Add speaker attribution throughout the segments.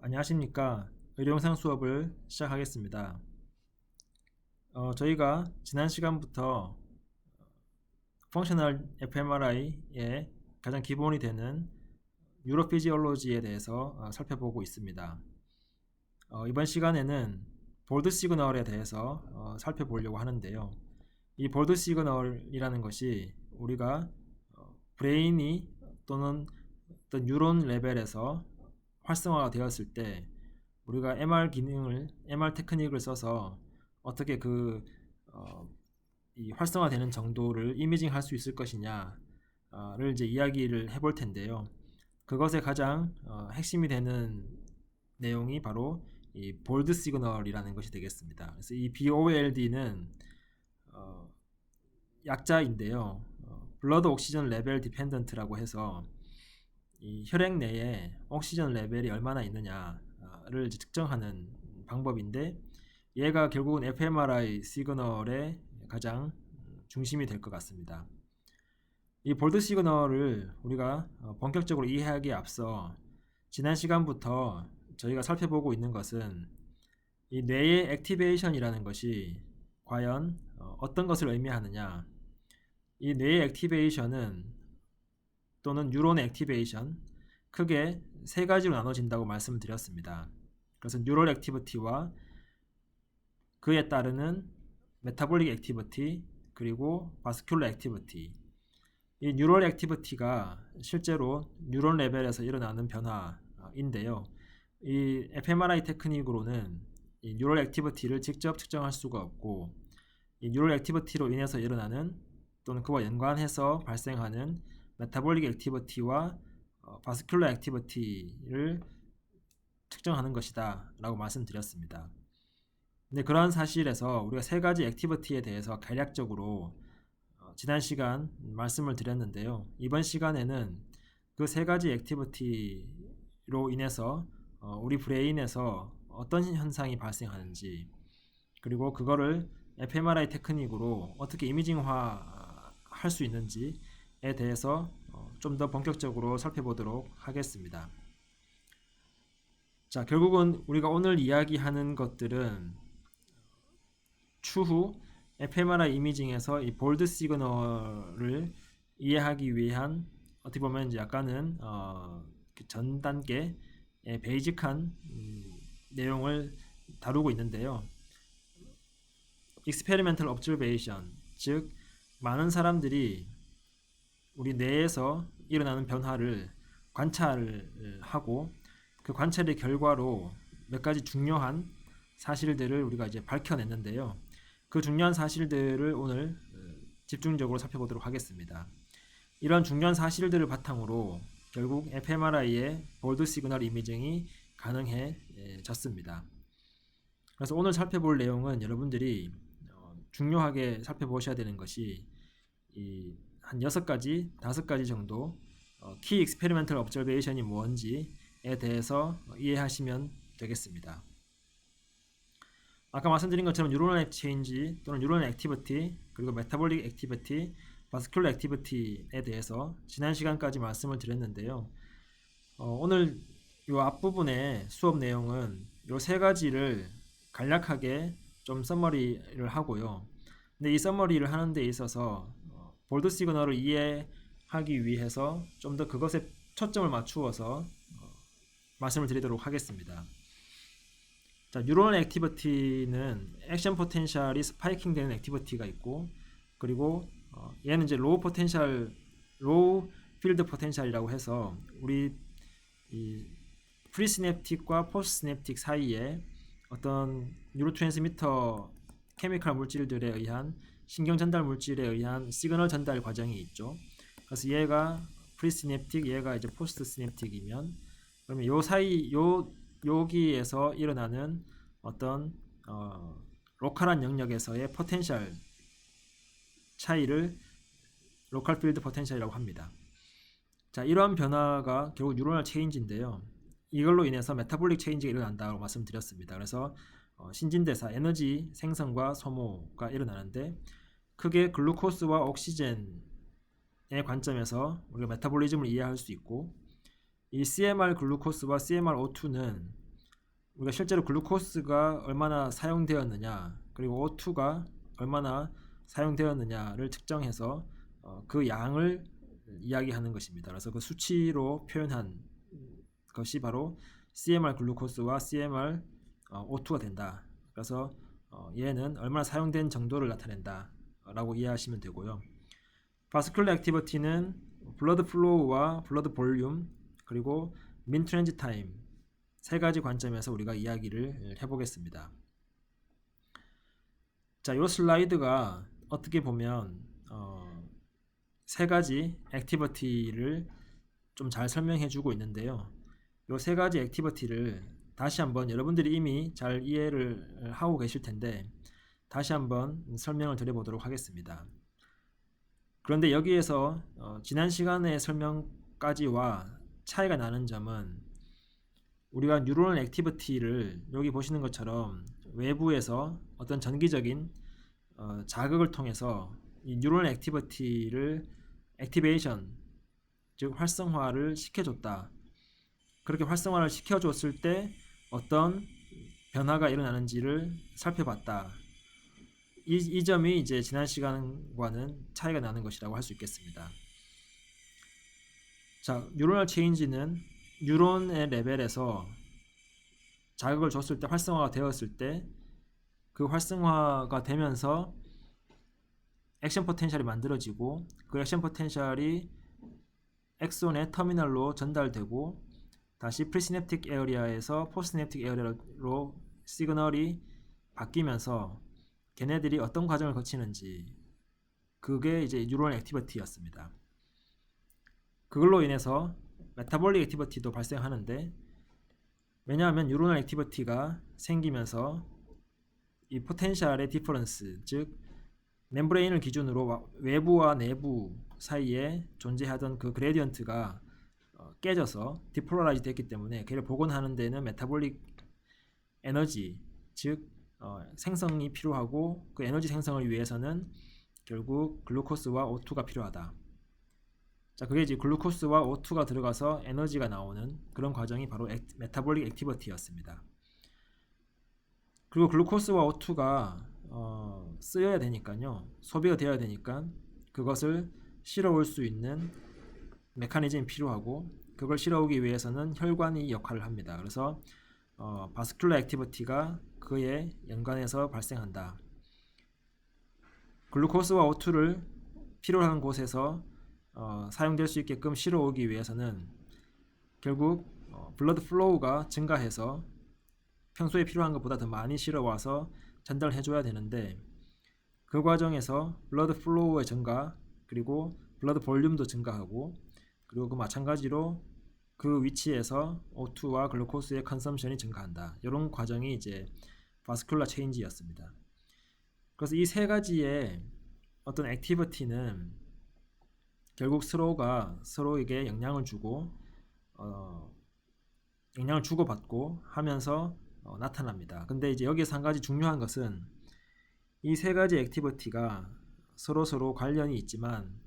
Speaker 1: 안녕하십니까. 의료영상 수업을 시작하겠습니다. 저희가 지난 시간부터 펑셔널 fMRI의 가장 기본이 되는 뉴로피지올로지에 대해서 살펴보고 있습니다. 이번 시간에는 볼드 시그널에 대해서 살펴보려고 하는데요. 이 볼드 시그널이라는 것이 우리가 브레인이 또는 어떤 뉴런 레벨에서 활성화가 되었을 때 우리가 MR 테크닉을 써서 어떻게 이 활성화되는 정도를 이미징 할 수 있을 것이냐를 이제 이야기를 해볼 텐데요. 그것의 가장 핵심이 되는 내용이 바로 이 볼드 시그널이라는 것이 되겠습니다. 그래서 이 BOLD는 약자인데요. 블러드 옥시전 레벨 디펜던트라고 해서 이 혈액 내에 옥시전 레벨이 얼마나 있느냐를 측정하는 방법인데, 얘가 결국은 fMRI 시그널의 가장 중심이 될 것 같습니다. 이 볼드 시그널을 우리가 본격적으로 이해하기에 앞서 지난 시간부터 저희가 살펴보고 있는 것은 이 뇌의 액티베이션이라는 것이 과연 어떤 것을 의미하느냐, 이 뇌의 액티베이션은 또는 뉴런 액티베이션, 크게 세 가지로 나눠진다고 말씀을 드렸습니다. 그래서 뉴럴 액티비티와 그에 따르는 메타볼릭 액티비티, 그리고 바스큘러 액티비티. 이 뉴럴 액티비티가 실제로 뉴런 레벨에서 일어나는 변화인데요. 이 fMRI 테크닉으로는 이 뉴럴 액티비티를 직접 측정할 수가 없고, 이 뉴럴 액티비티로 인해서 일어나는 또는 그와 연관해서 발생하는 메타볼릭 액티비티와 바스큘러 액티비티를 측정하는 것이다 라고 말씀드렸습니다. 근데 그러한 사실에서 우리가 세 가지 액티비티에 대해서 간략적으로 지난 시간 말씀을 드렸는데요. 이번 시간에는 그 세 가지 액티비티로 인해서 우리 브레인에서 어떤 현상이 발생하는지, 그리고 그거를 fMRI 테크닉으로 어떻게 이미징화 할 수 있는지에 대해서 좀 더 본격적으로 살펴보도록 하겠습니다. 자, 결국은 우리가 오늘 이야기하는 것들은 추후 fMRI 이미징에서 이 볼드 시그널을 이해하기 위한 어떻게 보면 이제 약간은 전 단계의 베이직한 내용을 다루고 있는데요. Experimental Observation, 즉 많은 사람들이 우리 뇌에서 일어나는 변화를 관찰을 하고 그 관찰의 결과로 몇 가지 중요한 사실들을 우리가 이제 밝혀냈는데요. 그 중요한 사실들을 오늘 집중적으로 살펴보도록 하겠습니다. 이런 중요한 사실들을 바탕으로 결국 fMRI의 볼드 시그널 이미징이 가능해졌습니다. 그래서 오늘 살펴볼 내용은 여러분들이 중요하게 살펴보셔야 되는 것이 한 6가지, 5가지 정도 키 익스페리멘털 observation이 뭔지에 대해서 이해하시면 되겠습니다. 아까 말씀드린 것처럼 뉴런al exchange 또는 뉴런al activity, 그리고 메타볼릭 액티비티, 바스큘러 액티비티에 대해서 지난 시간까지 말씀을 드렸는데요. 오늘 이 앞부분의 수업 내용은 이 세 가지를 간략하게 좀 서머리를 하고요. 근데 이 서머리를 하는 데 있어서 볼드 시그널을 이해하기 위해서 좀 더 그것에 초점을 맞추어서 말씀을 드리도록 하겠습니다. 자, 뉴런al 액티비티는 액션 포텐셜이 스파이킹 되는 액티비티가 있고, 그리고 얘는 이제 로우 필드 포텐셜이라고 해서 우리 이 프리시냅틱과 포스트시냅틱 사이에 어떤 뉴로트랜스미터 케미컬 물질들에 의한 신경 전달 물질에 의한 시그널 전달 과정이 있죠. 그래서 얘가 프리시냅틱, 얘가 이제 포스트시냅틱이면, 그러면 요 사이 여기에서 일어나는 어떤 로컬한 영역에서의 포텐셜 차이를 로컬 필드 포텐셜이라고 합니다. 자, 이러한 변화가 결국 뉴로널 체인지인데요. 이걸로 인해서 메타볼릭 체인지가 일어난다고 말씀드렸습니다. 그래서 신진대사, 에너지 생성과 소모가 일어나는데, 크게 글루코스와 옥시젠의 관점에서 우리가 메타볼리즘을 이해할 수 있고, 이 CMR 글루코스와 CMR O2는 우리가 실제로 글루코스가 얼마나 사용되었느냐, 그리고 O2가 얼마나 사용되었느냐를 측정해서 그 양을 이야기하는 것입니다. 그래서 그 수치로 표현한 것이 바로 CMR 글루코스와 CMR O2가 된다. 그래서 얘는 얼마나 사용된 정도를 나타낸다 라고 이해하시면 되고요. 바스큘러 액티비티는 블러드 플로우와 블러드 볼륨 그리고 민 트랜짓 타임 세 가지 관점에서 우리가 이야기를 해보겠습니다. 자, 이 슬라이드가 어떻게 보면 세 가지 액티비티를 좀 잘 설명해 주고 있는데요. 이 세 가지 액티비티를 다시 한번 여러분들이 이미 잘 이해를 하고 계실 텐데 다시 한번 설명을 드려보도록 하겠습니다. 그런데 여기에서 지난 시간의 설명까지와 차이가 나는 점은 우리가 뉴럴 액티비티를 여기 보시는 것처럼 외부에서 어떤 전기적인 자극을 통해서 이 뉴럴 액티비티를 액티베이션, 즉 활성화를 시켜줬다. 그렇게 활성화를 시켜줬을 때 어떤 변화가 일어나는지를 살펴봤다. 이 점이 이제 지난 시간과는 차이가 나는 것이라고 할 수 있겠습니다. 자, 뉴런al 체인지는 뉴런의 레벨에서 자극을 줬을 때 활성화가 되었을 때 그 활성화가 되면서 액션 포텐셜이 만들어지고 그 액션 포텐셜이 엑손의 터미널로 전달되고 다시 프리시냅틱 에어리아에서 포스시냅틱 에어리아로 시그널이 바뀌면서 걔네들이 어떤 과정을 거치는지 그게 이제 뉴럴 액티비티였습니다. 그걸로 인해서 메타볼릭 액티비티도 발생하는데 왜냐하면 뉴럴 액티비티가 생기면서 이 포텐셜의 디퍼런스, 즉 멤브레인을 기준으로 외부와 내부 사이에 존재하던 그 그레디언트가 깨져서 디폴라라이즈 됐기 때문에 걔를 복원하는 데는 메타볼릭 에너지, 즉 생성이 필요하고 그 에너지 생성을 위해서는 결국 글루코스와 O2가 필요하다. 자, 그게 이제 글루코스와 O2가 들어가서 에너지가 나오는 그런 과정이 바로 메타볼릭 액티비티였습니다. 그리고 글루코스와 O2가 쓰여야 되니까요, 소비가 되어야 되니까 그것을 실어올 수 있는 메커니즘이 필요하고 그걸 실어오기 위해서는 혈관이 역할을 합니다. 그래서 바스큘러 액티비티가 그에 연관해서 발생한다. 글루코스와 O2를 필요한 곳에서 사용될 수 있게끔 실어오기 위해서는 결국 블러드 플로우가 증가해서 평소에 필요한 것보다 더 많이 실어와서 전달해 줘야 되는데 그 과정에서 블러드 플로우의 증가 그리고 블러드 볼륨도 증가하고 그리고 그 마찬가지로 그 위치에서 O2와 글루코스의 컨섬션이 증가한다. 이런 과정이 이제 바스큘러 체인지였습니다. 그래서 이 세 가지의 어떤 액티비티는 결국 서로가 서로에게 영향을 주고 영향을 주고받고 하면서 나타납니다. 근데 이제 여기서 한 가지 중요한 것은 이 세 가지 액티비티가 서로 관련이 있지만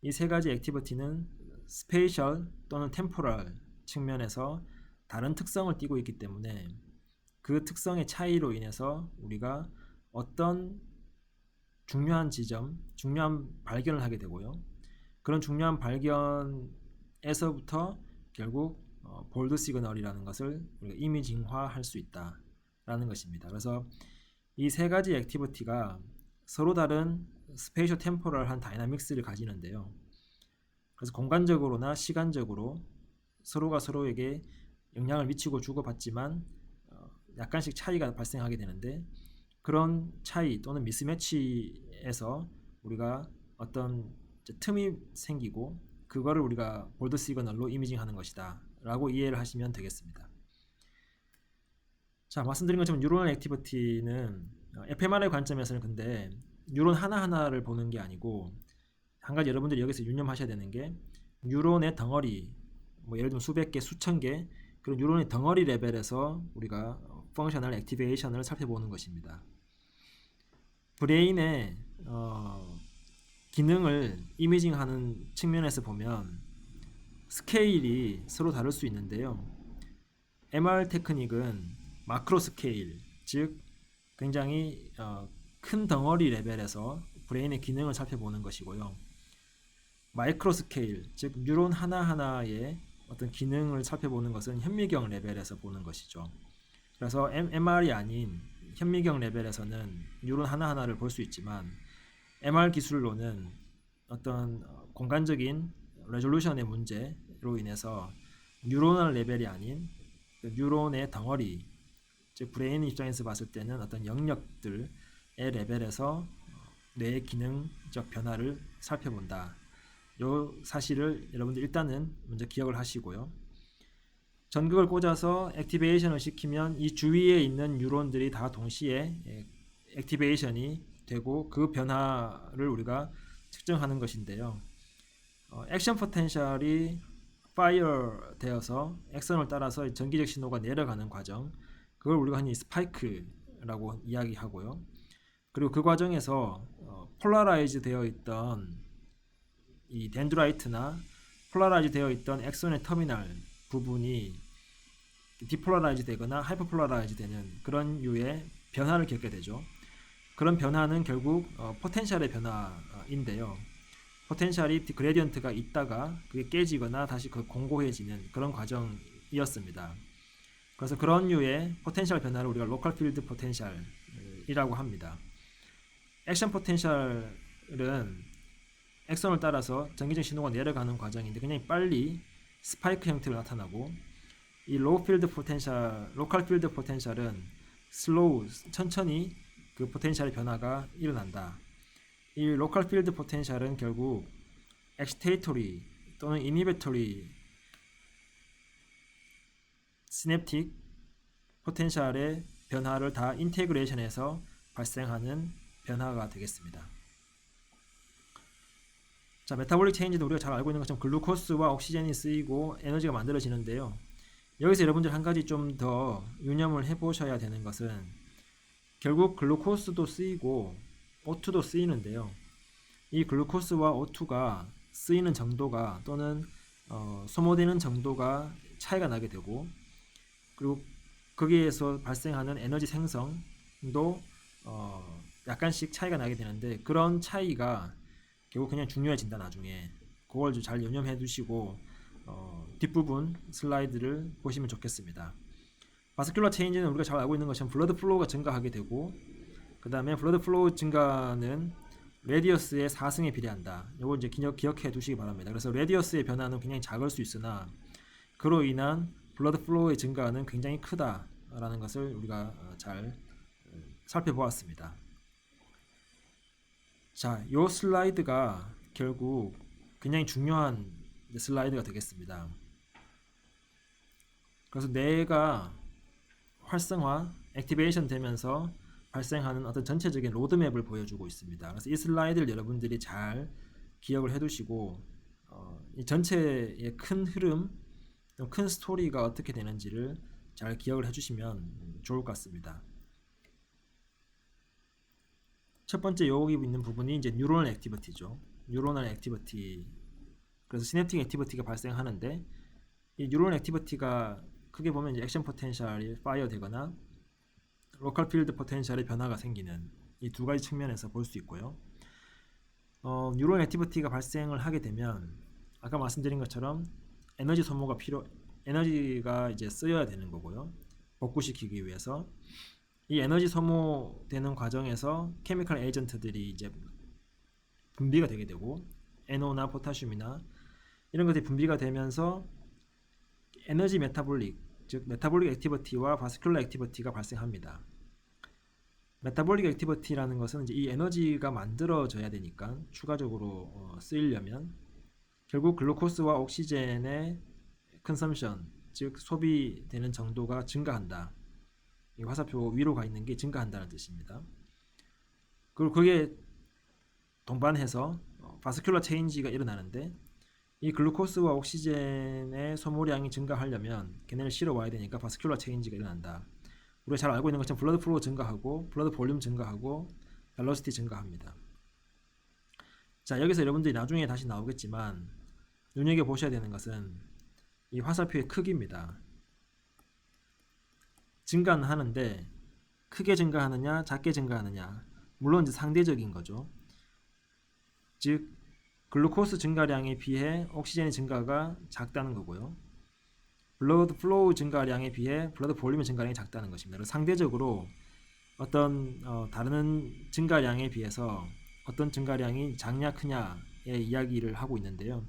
Speaker 1: 이 세 가지 액티비티는 스페이셜 또는 템포럴 측면에서 다른 특성을 띠고 있기 때문에 그 특성의 차이로 인해서 우리가 어떤 중요한 지점, 중요한 발견을 하게 되고요. 그런 중요한 발견에서부터 결국 볼드 시그널이라는 것을 우리가 이미징화할 수 있다라는 것입니다. 그래서 이 세 가지 액티비티가 서로 다른 스페이셜 템포럴한 다이나믹스를 가지는데요. 그래서 공간적으로나 시간적으로 서로가 서로에게 영향을 미치고 주고받지만 약간씩 차이가 발생하게 되는데 그런 차이 또는 미스매치에서 우리가 어떤 틈이 생기고 그거를 우리가 볼드 시그널로 이미징하는 것이다 라고 이해를 하시면 되겠습니다. 자, 말씀드린 것처럼 뉴런al 액티비티는 fMRI 관점에서는 근데 뉴런 하나하나를 보는 게 아니고 한 가지 여러분들이 여기서 유념하셔야 되는 게 뉴런의 덩어리, 뭐 예를 들면 수백 개, 수천 개 그런 뉴런의 덩어리 레벨에서 우리가 펑셔널 액티베이션을 살펴보는 것입니다. 브레인의 기능을 이미징하는 측면에서 보면 스케일이 서로 다를 수 있는데요. MR 테크닉은 마크로 스케일, 즉 굉장히 큰 덩어리 레벨에서 브레인의 기능을 살펴보는 것이고요. 마이크로 스케일, 즉 뉴런 하나하나의 어떤 기능을 살펴보는 것은 현미경 레벨에서 보는 것이죠. 그래서 MR이 아닌 현미경 레벨에서는 뉴런 하나하나를 볼 수 있지만 MR 기술로는 어떤 공간적인 레졸루션의 문제로 인해서 뉴로널 레벨이 아닌 그 뉴론의 덩어리, 즉 브레인 입장에서 봤을 때는 어떤 영역들의 레벨에서 뇌의 기능적 변화를 살펴본다. 이 사실을 여러분들 일단은 먼저 기억을 하시고요. 전극을 꽂아서 액티베이션을 시키면 이 주위에 있는 뉴런들이 다 동시에 액티베이션이 되고 그 변화를 우리가 측정하는 것인데요. 액션 포텐셜이 파이어 되어서 액선을 따라서 전기적 신호가 내려가는 과정, 그걸 우리가 흔히 스파이크라고 이야기하고요. 그리고 그 과정에서 폴라라이즈 되어 있던 이 덴드라이트나 폴라라이즈 되어 있던 액선의 터미널 부분이 디폴라라이즈 되거나 하이퍼폴라라이즈 되는 그런 유의 변화를 겪게 되죠. 그런 변화는 결국 포텐셜의 변화인데요. 포텐셜이 그레디언트가 있다가 그게 깨지거나 다시 공고해지는 그런 과정이었습니다. 그래서 그런 류의 포텐셜 변화를 우리가 로컬 필드 포텐셜이라고 합니다. 액션 포텐셜은 액선을 따라서 전기적 신호가 내려가는 과정인데 굉장히 빨리 스파이크 형태로 나타나고, 이 로우 필드 포텐셜, 로컬 필드 포텐셜은 슬로우, 천천히 그 포텐셜의 변화가 일어난다. 이 로컬 필드 포텐셜은 결국 엑시테이토리 또는 이니베토리 시냅틱 포텐셜의 변화를 다 인테그레이션해서 발생하는 변화가 되겠습니다. 자, 메타볼릭 체인지도 우리가 잘 알고 있는 것처럼 글루코스와 옥시젠이 쓰이고 에너지가 만들어지는데요. 여기서 여러분들 한 가지 좀 더 유념을 해보셔야 되는 것은 결국 글루코스도 쓰이고 O2도 쓰이는데요. 이 글루코스와 O2가 쓰이는 정도가 또는 소모되는 정도가 차이가 나게 되고, 그리고 거기에서 발생하는 에너지 생성도 약간씩 차이가 나게 되는데, 그런 차이가 결국 그냥 중요해진다. 나중에 그걸 좀 잘 유념해 두시고 뒷부분 슬라이드를 보시면 좋겠습니다. 바스큘러 체인지는 우리가 잘 알고 있는 것처럼 블러드 플로우가 증가하게 되고, 그 다음에 블러드 플로우 증가는 레디어스의 4승에 비례한다. 이걸 이제 기억해 두시기 바랍니다. 그래서 레디어스의 변화는 굉장히 작을 수 있으나 그로 인한 블러드 플로우의 증가는 굉장히 크다라는 것을 우리가 잘 살펴보았습니다. 자, 이 슬라이드가 결국 굉장히 중요한 슬라이드가 되겠습니다. 그래서 뇌가 활성화, 액티베이션 되면서 발생하는 어떤 전체적인 로드맵을 보여주고 있습니다. 그래서 이 슬라이드를 여러분들이 잘 기억을 해두시고 이 전체의 큰 흐름, 큰 스토리가 어떻게 되는지를 잘 기억을 해주시면 좋을 것 같습니다. 첫 번째 여기 있는 부분이 이제 뉴로널 액티비티죠. 뉴로널 액티비티. 그래서 시냅틱 액티비티가 발생하는데, 이 뉴로널 액티비티가 크게 보면 이제 액션 포텐셜이 파이어 되거나 로컬 필드 포텐셜의 변화가 생기는 이 두 가지 측면에서 볼 수 있고요. 뉴로널 액티비티가 발생을 하게 되면 아까 말씀드린 것처럼 에너지 소모가 에너지가 이제 쓰여야 되는 거고요. 복구시키기 위해서 이 에너지 소모되는 과정에서 케미컬 에이전트들이 이제 분비가 되게 되고, NO나 포타슘이나 이런 것들이 분비가 되면서 에너지 메타볼릭, 즉 메타볼릭 액티비티와 바스큘러 액티비티가 발생합니다. 메타볼릭 액티비티라는 것은 이제 이 에너지가 만들어져야 되니까 추가적으로 쓰이려면 결국 글루코스와 옥시젠의 컨섬션, 즉 소비되는 정도가 증가한다. 이 화살표 위로 가 있는 게 증가한다는 뜻입니다. 그리고 그게 동반해서 바스큘러 체인지가 일어나는데, 이 글루코스와 옥시젠의 소모량이 증가하려면 걔네를 실어 와야 되니까 바스큘러 체인지가 일어난다. 우리가 잘 알고 있는 것처럼 블러드 플로우 증가하고 블러드 볼륨 증가하고 벨로시티 증가합니다. 자, 여기서 여러분들이 나중에 다시 나오겠지만 눈여겨보셔야 되는 것은 이 화살표의 크기입니다. 증가는 하는데 크게 증가하느냐 작게 증가하느냐, 물론 이제 상대적인 거죠. 즉 글루코스 증가량에 비해 옥시젠의 증가가 작다는 거고요. 블러드 플로우 증가량에 비해 블러드 볼륨의 증가량이 작다는 것입니다. 그래서 상대적으로 어떤 다른 증가량에 비해서 어떤 증가량이 작냐 크냐의 이야기를 하고 있는데요.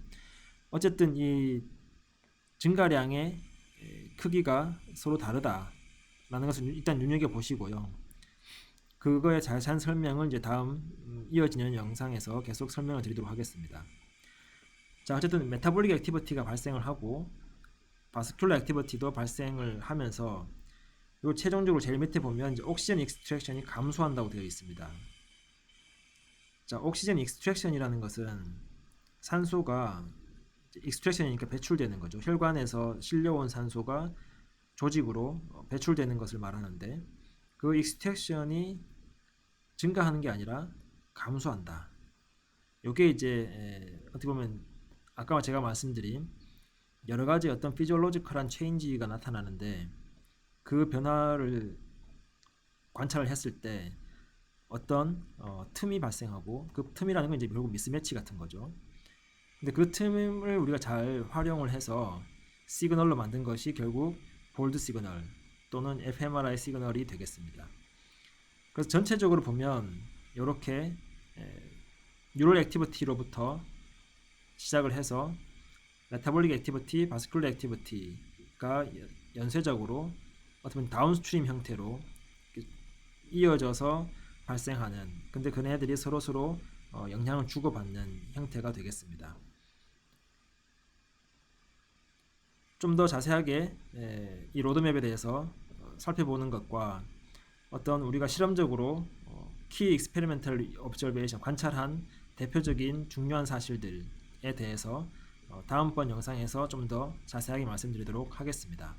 Speaker 1: 어쨌든 이 증가량의 크기가 서로 다르다라는 것을 일단 눈여겨보시고요. 그거에 자세한 설명을 이제 다음 이어지는 영상에서 계속 설명을 드리도록 하겠습니다. 자, 어쨌든 메타볼릭 액티비티가 발생을 하고 바스큘러 액티비티도 발생을 하면서 요 최종적으로 제일 밑에 보면 이제 옥시전 익스트랙션이 감소한다고 되어 있습니다. 자, 옥시전 익스트랙션이라는 것은 산소가 익스트랙션이니까 배출되는 거죠. 혈관에서 실려온 산소가 조직으로 배출되는 것을 말하는데, 그 익스트랙션이 증가하는 게 아니라 감소한다. 요게 이제 어떻게 보면 아까 제가 말씀드린 여러 가지 어떤 피지올로지컬한 체인지가 나타나는데, 그 변화를 관찰을 했을 때 어떤 틈이 발생하고, 그 틈이라는 건 이제 결국 미스매치 같은 거죠. 근데 그 틈을 우리가 잘 활용을 해서 시그널로 만든 것이 결국 볼드 시그널 또는 fMRI 시그널이 되겠습니다. 그래서 전체적으로 보면 이렇게 뉴럴 액티비티로부터 시작을 해서 메타볼릭 액티비티, 바스큘러 액티비티가 연쇄적으로 어떻게 보면 다운스트림 형태로 이어져서 발생하는, 근데 그네들이 서로 영향을 주고받는 형태가 되겠습니다. 좀 더 자세하게 이 로드맵에 대해서 살펴보는 것과 어떤 우리가 실험적으로 키 익스페리멘털 옵저베이션 관찰한 대표적인 중요한 사실들에 대해서 다음번 영상에서 좀 더 자세하게 말씀드리도록 하겠습니다.